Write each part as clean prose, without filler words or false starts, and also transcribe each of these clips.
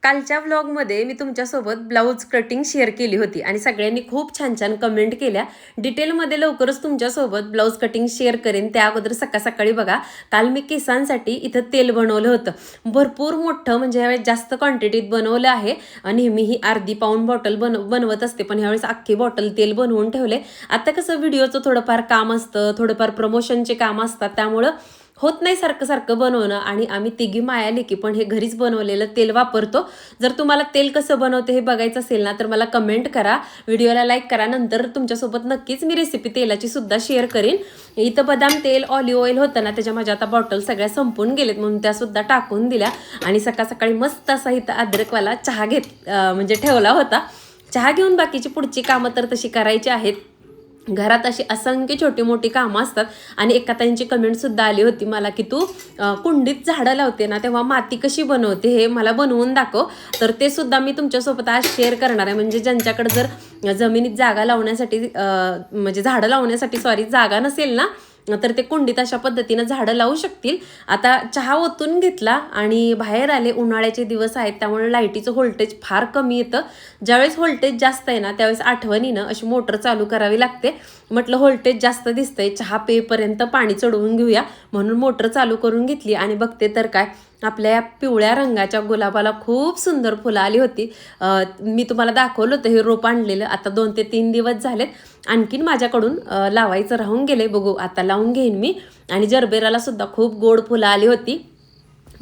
कालच्या व्लॉगमध्ये मी तुमच्यासोबत blouse cutting share केली होती आणि सगळ्यांनी खूप छान छान कमेंट केल्या. डिटेलमध्ये लवकरच तुमच्यासोबत ब्लाऊज कटिंग शेअर करेन. त्या अगोदर सकाळी बघा, काल मी केसांसाठी इथं तेल बनवलं होतं. भरपूर मोठं, म्हणजे ह्यावेळेस जास्त क्वांटिटीत बनवलं आहे. नेहमी ही अर्धी पाऊण बॉटल बनवत असते, पण ह्यावेळेस अख्खी बॉटल तेल बनवून ठेवले. आता कसं व्हिडिओचं थोडंफार काम असतं, थोडंफार प्रमोशनचे काम असतात, त्यामुळं होत नाही सारखं सारखं बनवणं. आणि आम्ही तिघी माया लेकी पण हे घरीच बनवलेलं तेल वापरतो. जर तुम्हाला तेल कसं बनवते हे बघायचं असेल ना, तर मला कमेंट करा, व्हिडिओला लाईक करा. नंतर तुमच्यासोबत नक्कीच मी रेसिपी तेलाची सुद्धा शेअर करीन. इथं बदाम तेल, ऑलिव्ह ऑइल होतं ना, त्याच्या माझ्या आता बॉटल सगळ्या संपून गेलेत, म्हणून त्या सुद्धा टाकून दिल्या. आणि सकाळी मस्त असा इथं अद्रकवाला चहा म्हणजे ठेवला होता. चहा घेऊन बाकीची पुढची कामं तर तशी करायची आहेत. घरात अशी असंख्य छोटी मोठी कामं असतात. आणि एका ताईंची कमेंटसुद्धा आली होती मला, की तू कुंडीत झाडं लावते ना, तेव्हा माती कशी बनवते हे मला बनवून दाखव. तर ते सुद्धा मी तुमच्यासोबत आज शेअर करणार आहे. म्हणजे ज्यांच्याकडे जर जमिनीत जागा लावण्यासाठी म्हणजे झाडं लावण्यासाठी जागा नसेल ना, तर ते कुंडीत अशा पद्धतीनं झाडं लावू शकतील. आता चहा ओतून घेतला आणि बाहेर आले. उन्हाळ्याचे दिवस आहेत, त्यामुळे लाईटीचं व्होल्टेज फार कमी येतं. ज्यावेळेस व्होल्टेज जास्त आहे ना, त्यावेळेस आठवणीनं अशी मोटर चालू करावी लागते. म्हटलं व्होल्टेज जास्त दिसतंय, चहा पेपर्यंत पाणी चढवून घेऊया, म्हणून मोटर चालू करून घेतली. आणि बघते तर काय, आपल्या या पिवळ्या रंगाच्या गुलाबाला खूप सुंदर फुलं आली होती. मी तुम्हाला दाखवलं होतं हे रोप आणलेलं. आता 2 ते 3 दिवस झालेत. आणखीन माझ्याकडून लावायचं राहून गेले, बघू आता लावून घेईन मी. आणि जरबेराला सुद्धा खूप गोड फुलं आली होती.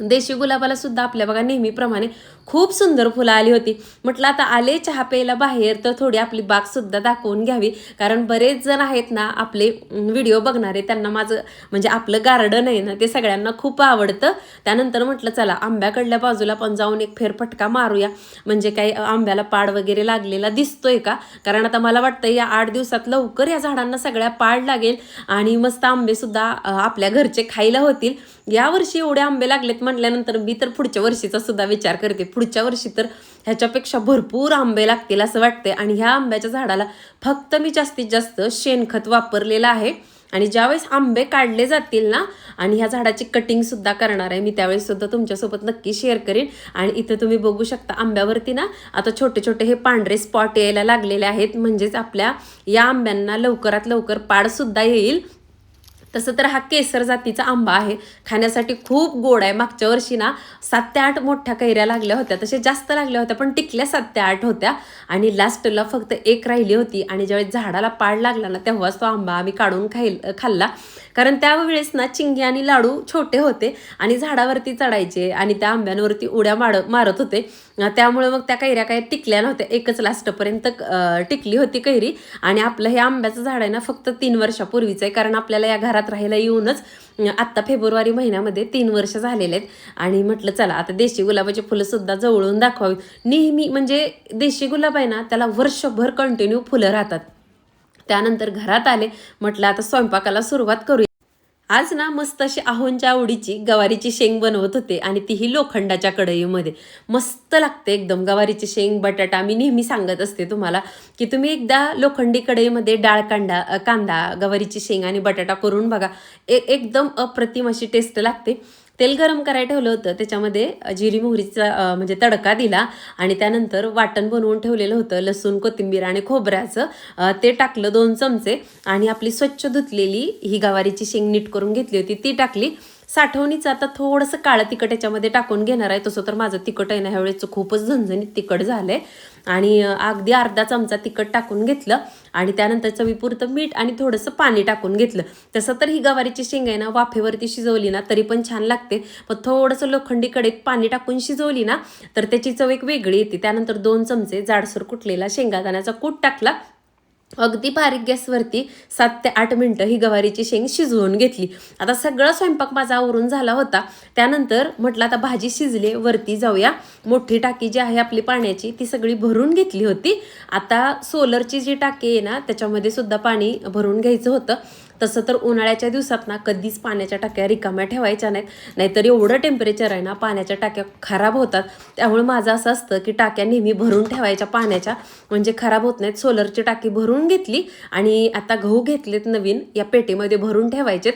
देशी गुलाबाला सुद्धा आपल्या बघा नेहमीप्रमाणे खूप सुंदर फुलं आली होती. म्हटलं आता आले चहा प्यायला बाहेर, तर थोडी आपली बाग सुद्धा दाखवून घ्यावी. कारण बरेच जण आहेत ना आपले व्हिडिओ बघणारे, त्यांना माझं म्हणजे आपलं गार्डन आहे ना, ते सगळ्यांना खूप आवडतं. त्यानंतर म्हटलं चला आंब्याकडल्या बाजूला पण जाऊन एक फेरफटका मारूया. म्हणजे काही आंब्याला पाड वगैरे लागलेला दिसतोय का, कारण आता मला वाटतं या 8 दिवसात लवकर या झाडांना सगळ्या पाड लागेल आणि मस्त आंबे सुद्धा आपल्या घरचे खायला होतील. यावर्षी एवढे आंबे लागलेत म्हटल्यानंतर मी तर पुढच्या वर्षीचा सुद्धा विचार करते. पुढच्या वर्षी तर ह्याच्यापेक्षा भरपूर आंबे लागतील असं वाटते. आणि ह्या आंब्याच्या झाडाला फक्त मी जास्तीत जास्त शेणखत वापरलेलं आहे. आणि ज्यावेळेस आंबे काढले जातील ना, आणि ह्या झाडाची कटिंग सुद्धा करणार आहे मी, त्यावेळेस सुद्धा तुमच्यासोबत नक्की शेअर करीन. आणि इथं तुम्ही बघू शकता आंब्यावरती ना आता छोटे छोटे हे पांढरे स्पॉट यायला लागलेले आहेत. म्हणजेच आपल्या या आंब्यांना लवकरात लवकर पाडसुद्धा येईल. तसं तर हा केसर जातीचा आंबा आहे, खाण्यासाठी खूप गोड आहे. मागच्या वर्षी ना 7 ते 8 मोठ्या कैऱ्या लागल्या होत्या, तसे जास्त लागल्या होत्या, पण टिकल्या 7 ते 8 होत्या. आणि लास्टला फक्त एक राहिली होती. आणि ज्यावेळेस झाडाला पाड लागला ना, तेव्हाच तो आंबा आम्ही काढून खाल्ला. कारण त्यावेळेस ना चिंगी आणि लाडू छोटे होते आणि झाडावरती चढायचे आणि त्या आंब्यांवरती उड्या मारत होते. त्यामुळे मग त्या कैऱ्या काही टिकल्या नव्हत्या. एकच लास्टपर्यंत टिकली होती कैरी. आणि आपलं हे आंब्याचं झाड आहे ना फक्त 3 वर्षापूर्वीचं आहे, कारण आपल्याला या घरात राहायला येऊनच आत्ता फेब्रुवारी महिन्यामध्ये 3 वर्ष झालेले आहेत. आणि म्हटलं चला आता देशी गुलाबाची फुलं सुद्धा जवळून दाखवावी. नेहमी म्हणजे देशी गुलाब आहे ना, त्याला वर्षभर कंटिन्यू फुलं राहतात. त्यानंतर घरात आले, म्हटलं आता स्वयंपाकाला सुरुवात करूया. आज ना मस्त अशी आहोंच्या आवडीची गवारीची शेंग बनवत होते, आणि तीही लोखंडाच्या कढईमध्ये. मस्त लागते एकदम गवारीची शेंग, बटाटा. मी नेहमी सांगत असते तुम्हाला की तुम्ही एकदा लोखंडी कढईमध्ये डाळ कांदा, गवारीची शेंग आणि बटाटा करून बघा. एकदम अप्रतिम अशी टेस्ट लागते. तेल गरम करायला ठेवलं होतं, त्याच्यामध्ये जिरी मोहरीचा म्हणजे तडका दिला. आणि त्यानंतर वाटण बनवून ठेवलेलं होतं लसूण, कोथिंबीर आणि खोबऱ्याचं, ते टाकलं 2 चमचे. आणि आपली स्वच्छ धुतलेली ही गवारीची शेंग नीट करून घेतली होती ती टाकली. साठवणीचं आता थोडंसं काळं तिखट याच्यामध्ये टाकून घेणार आहे. तसं तर माझं तिखट आहे ना ह्यावेळेचं खूपच झणझणीत तिखट झालं आहे. आणि अगदी अर्धा चमचा तिखट टाकून घेतलं. आणि त्यानंतर चवीपुरतं मीठ आणि थोडंसं पाणी टाकून घेतलं. तसं तर ही गवारीची शेंग आहे ना वाफेवरती शिजवली ना तरी पण छान लागते, पण थोडंसं लोखंडी कढईत पाणी टाकून शिजवली ना तर त्याची चव एक वेगळी येते. त्यानंतर 2 चमचे जाडसर कुटलेला शेंगादाण्याचा कूट टाकला. अगदी बारीक गॅसवरती 7 ते 8 मिनटं ही गवारीची शेंग शिजवून घेतली. आता सगळा स्वयंपाक माझा आवरून झाला होता. त्यानंतर म्हटलं आता भाजी शिजले, वरती जाऊया. मोठी टाकी जी आहे आपली पाण्याची ती सगळी भरून घेतली होती. आता सोलरची जी टाकी आहे ना त्याच्यामध्ये सुद्धा पाणी भरून घ्यायचं होतं. तसं तर उन्हाळ्याच्या दिवसात ना कधीच पाण्याच्या टाक्या रिकाम्या ठेवायच्या नाहीत, नाहीतर एवढं टेम्परेचर आहे ना पाण्याच्या टाक्या खराब होतात. त्यामुळे माझं असं असतं की टाक्या नेहमी भरून ठेवायच्या पाण्याच्या, म्हणजे खराब होत नाहीत. सोलरची टाकी भरून घेतली. आणि आता गहू घेतलेत नवीन, या पेटीमध्ये भरून ठेवायचेत.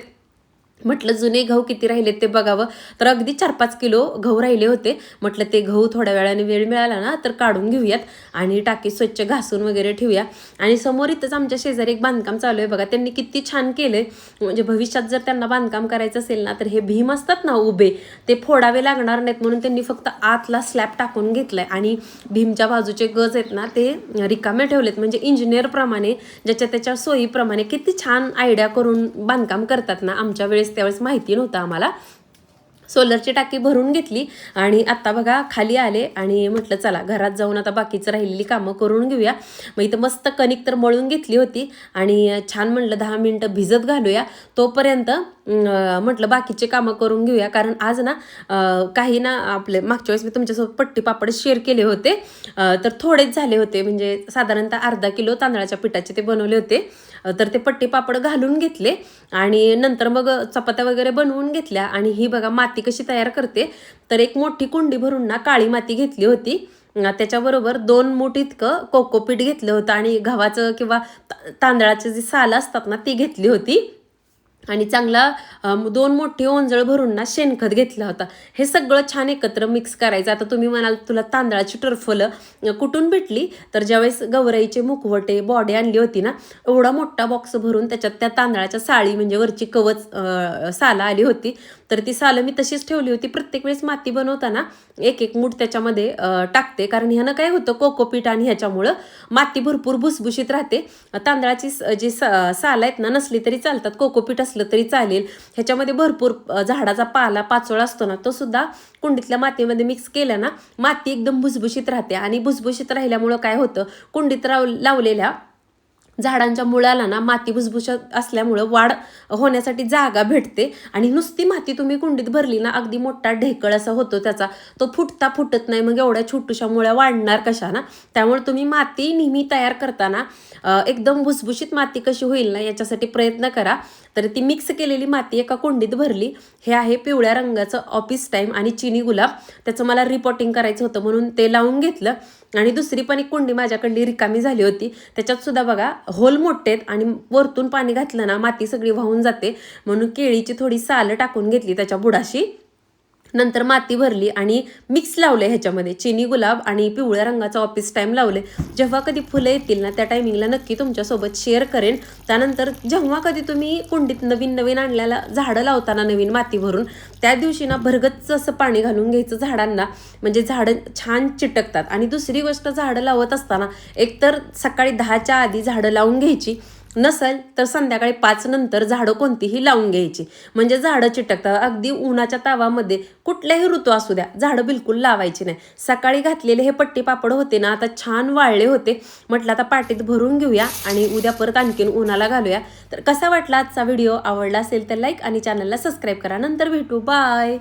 म्हटलं जुने गहू किती राहिलेत ते बघावं, तर अगदी 4-5 किलो गहू राहिले होते. म्हटलं ते गहू थोड्या वेळाने वेळ मिळाला ना तर काढून घेऊयात आणि टाकी स्वच्छ घासून वगैरे ठेवूया. आणि समोर इथंच आमच्या शेजारी एक बांधकाम चालू आहे बघा. त्यांनी किती छान केलंय. म्हणजे भविष्यात जर त्यांना बांधकाम करायचं असेल ना तर हे भीम असतात ना उभे, ते फोडावे लागणार नाहीत म्हणून त्यांनी फक्त आतला स्लॅब टाकून घेतलाय आणि भीमच्या बाजूचे गज आहेत ना ते रिकामे ठेवलेत. म्हणजे इंजिनियरप्रमाणे ज्याच्या त्याच्या सोयीप्रमाणे किती छान आयडिया करून बांधकाम करतात ना. आमच्या वेळेस त्यावेळेस माहिती नव्हतं आम्हाला. सोलरची टाकी भरून घेतली आणि आता बघा खाली आले आणि म्हटलं चला घरात जाऊन आता बाकीचं राहिलेली कामं करून घेऊया. मग इथं मस्त कणिक तर मळून घेतली होती आणि छान म्हटलं 10 मिनटं भिजत घालूया. तोपर्यंत म्हटलं बाकीचे कामं करून घेऊया. कारण आज ना काही ना आपले मागच्या वेळेस मी तुमच्यासोबत पट्टी पापड शेअर केले होते, तर थोडेच झाले होते. म्हणजे साधारणतः अर्धा किलो तांदळाच्या पिठाचे ते बनवले होते. तर ते पट्टी पापड घालून घेतले आणि नंतर मग चपात्या वगैरे बनवून घेतल्या. आणि ही बघा माती कशी तयार करते, तर एक मोठी कुंडी भरून ना काळी माती घेतली होती. त्याच्याबरोबर 2 मूठ इतकं कोकोपीट घेतलं होतं आणि गव्हाचं किंवा तांदळाचे जे सालं असतात ना ती घेतली होती. आणि चांगला 2 मोठी ओंजळ भरून ना शेणखत घेतला होता. हे सगळं छान एकत्र मिक्स करायचं. आता तुम्ही म्हणाल तुला तांदळाची टरफलं कुठून भेटली, तर ज्यावेळेस गौराईचे मुखवटे बॉडी आणली होती ना, एवढा मोठा बॉक्स भरून त्याच्यात त्या तांदळाच्या साळी म्हणजे वरची कवच सालं आली होती. तर ती सालं मी तशीच ठेवली होती. प्रत्येक वेळेस माती बनवताना एक एक मूठ त्याच्यामध्ये टाकते. कारण ह्यानं काय होतं कोकोपीट आणि ह्याच्यामुळं माती भरपूर भुसभुशीत राहते. तांदळाची जी सालं आहेत ना नसली तरी चालतात, कोकोपीट असलं तरी चालेल. ह्याच्यामध्ये भरपूर झाडाचा पाला पाचोळा असतो ना तो सुद्धा कुंडीतल्या मातीमध्ये मिक्स केला ना माती एकदम भुसभुशीत राहते. आणि भुसभुशीत राहिल्यामुळं काय होतं, कुंडीत लावलेल्या झाडांच्या मुळाला ना माती भुसभुशीत असल्यामुळं वाढ होण्यासाठी जागा भेटते. आणि नुसती माती तुम्ही कुंडीत भरली ना अगदी मोठा ढेकळ असा होतो त्याचा, तो फुटत नाही. मग एवढ्या छोटूशा मुळ्या वाढणार कशा ना. त्यामुळे तुम्ही माती नेहमी तयार करताना एकदम भुसभुशीत माती कशी होईल ना याच्यासाठी प्रयत्न करा. तर ती मिक्स केलेली माती एका कुंडीत भरली. हे आहे पिवळ्या रंगाचं ऑफिस टाईम आणि चिनी गुलाब. त्याचं मला रिपोर्टिंग करायचं होतं म्हणून ते लावून घेतलं. आणि दुसरी पण एक कुंडी माझ्याकडली रिकामी झाली होती, त्याच्यात सुद्धा बघा होल मोठे आहेत आणि वरतून पाणी घातलं ना माती सगळी वाहून जाते. म्हणून केळीची थोडी सालं टाकून घेतली त्याच्या बुडाशी. नंतर माती भरली आणि मिक्स लावले ह्याच्यामध्ये चिनी गुलाब आणि पिवळ्या रंगाचं ऑफिस टाईम लावले. जेव्हा कधी फुलं येतील ना त्या टायमिंगला नक्की तुमच्यासोबत शेअर करेन. त्यानंतर जेव्हा कधी तुम्ही कुंडीत नवीन नवीन आणल्याला झाडं लावताना नवीन माती भरून त्या दिवशी ना भरगच्च असं पाणी घालून घ्यायचं झाडांना, म्हणजे झाडं छान चिटकतात. आणि दुसरी गोष्ट झाडं लावत असताना एकतर सकाळी 10च्या आधी झाडं लावून घ्यायची, नसेल तर संध्याकाळी 5 नंतर झाडं कोणतीही लावून घ्यायची, म्हणजे झाडं चिटकतात. अगदी उन्हाच्या तावामध्ये कुठल्याही ऋतू असू द्या झाडं बिलकुल लावायची नाही. सकाळी घातलेले हे पट्टी पापड होते ना आता छान वाळले होते. म्हटलं आता पाटीत भरून घेऊया आणि उद्या परत आणखीन उन्हाला घालूया. तर कसा वाटला आजचा व्हिडिओ? आवडला असेल तर लाईक आणि चॅनलला सबस्क्राईब करा. नंतर भेटू. बाय.